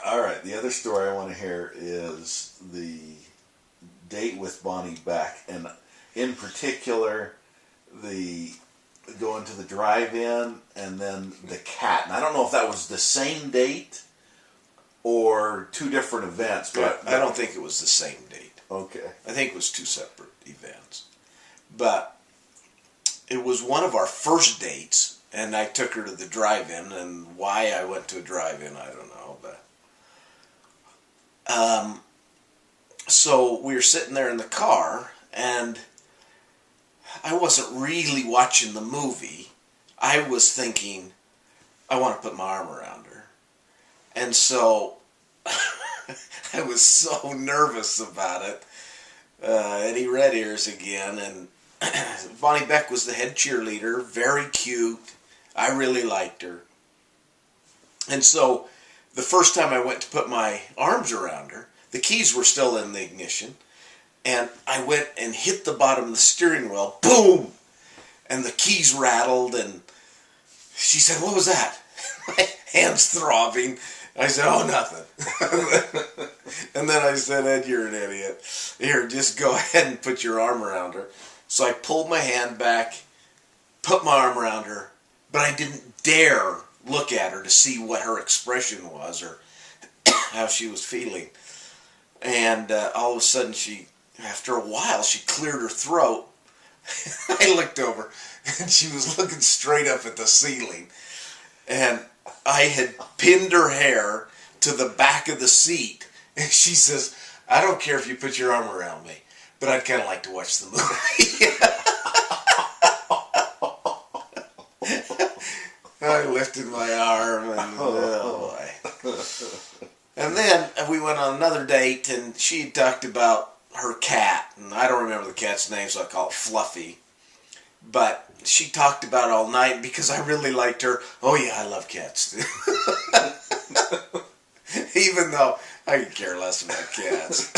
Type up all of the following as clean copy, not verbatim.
All right, the other story I want to hear is the date with Bonnie Beck, and in particular, the going to the drive-in and then the cat. And I don't know if that was the same date or two different events. But I don't think it was the same date. Okay. I think it was two separate events. But it was one of our first dates, and I took her to the drive-in, and why I went to a drive-in, I don't know. But so we were sitting there in the car, and I wasn't really watching the movie. I was thinking, I want to put my arm around her. And so I was so nervous about it. Eddie Red Ears again, and Bonnie Beck was the head cheerleader, very cute. I really liked her. And so the first time I went to put my arms around her, the keys were still in the ignition, and I went and hit the bottom of the steering wheel, boom! And the keys rattled, and she said, "What was that?" My hands throbbing. I said, "Oh, nothing." And then I said, "Ed, you're an idiot. Here, just go ahead and put your arm around her." So I pulled my hand back, put my arm around her, but I didn't dare look at her to see what her expression was or how she was feeling. And all of a sudden, after a while, she cleared her throat. I looked over, and she was looking straight up at the ceiling. And I had pinned her hair to the back of the seat. And she says, "I don't care if you put your arm around me, but I'd kind of like to watch the movie." I lifted my arm, and oh boy. And then we went on another date, and she talked about her cat. And I don't remember the cat's name, so I call it Fluffy. But she talked about it all night because I really liked her. Oh yeah, I love cats too. Even though I could care less about cats.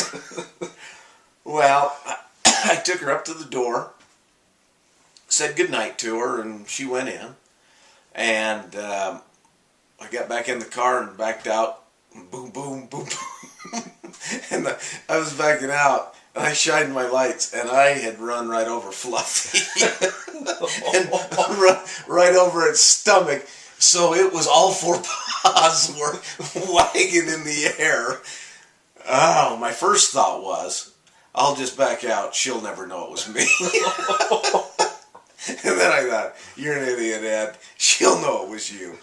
Well, I took her up to the door, said goodnight to her, and she went in. And I got back in the car and backed out. Boom, boom, boom, boom. And I was backing out, and I shined my lights, and I had run right over Fluffy. And run right over its stomach. So it was all four paws were wagging in the air. Oh, my first thought was, I'll just back out. She'll never know it was me. And then I thought, you're an idiot, Ed. She'll know it was you.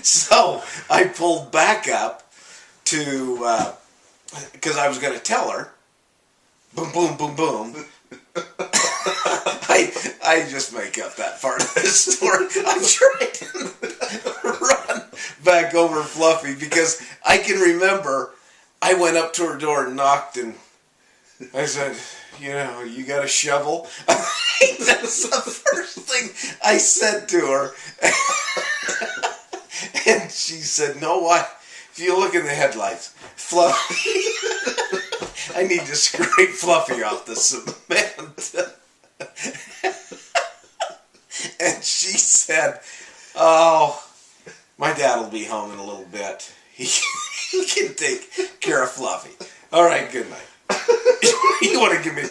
So I pulled back up to, because I was going to tell her, boom, boom, boom, boom. I just make up that part of the story. I'm trying to run back over Fluffy because I can remember I went up to her door and knocked, and I said, "You got a shovel?" That's the first thing I said to her. And she said, "No, what? If you look in the headlights, Fluffy, I need to scrape Fluffy off the cement." And she said, "Oh, my dad will be home in a little bit. He can take care of Fluffy. All right, good night." You want to give me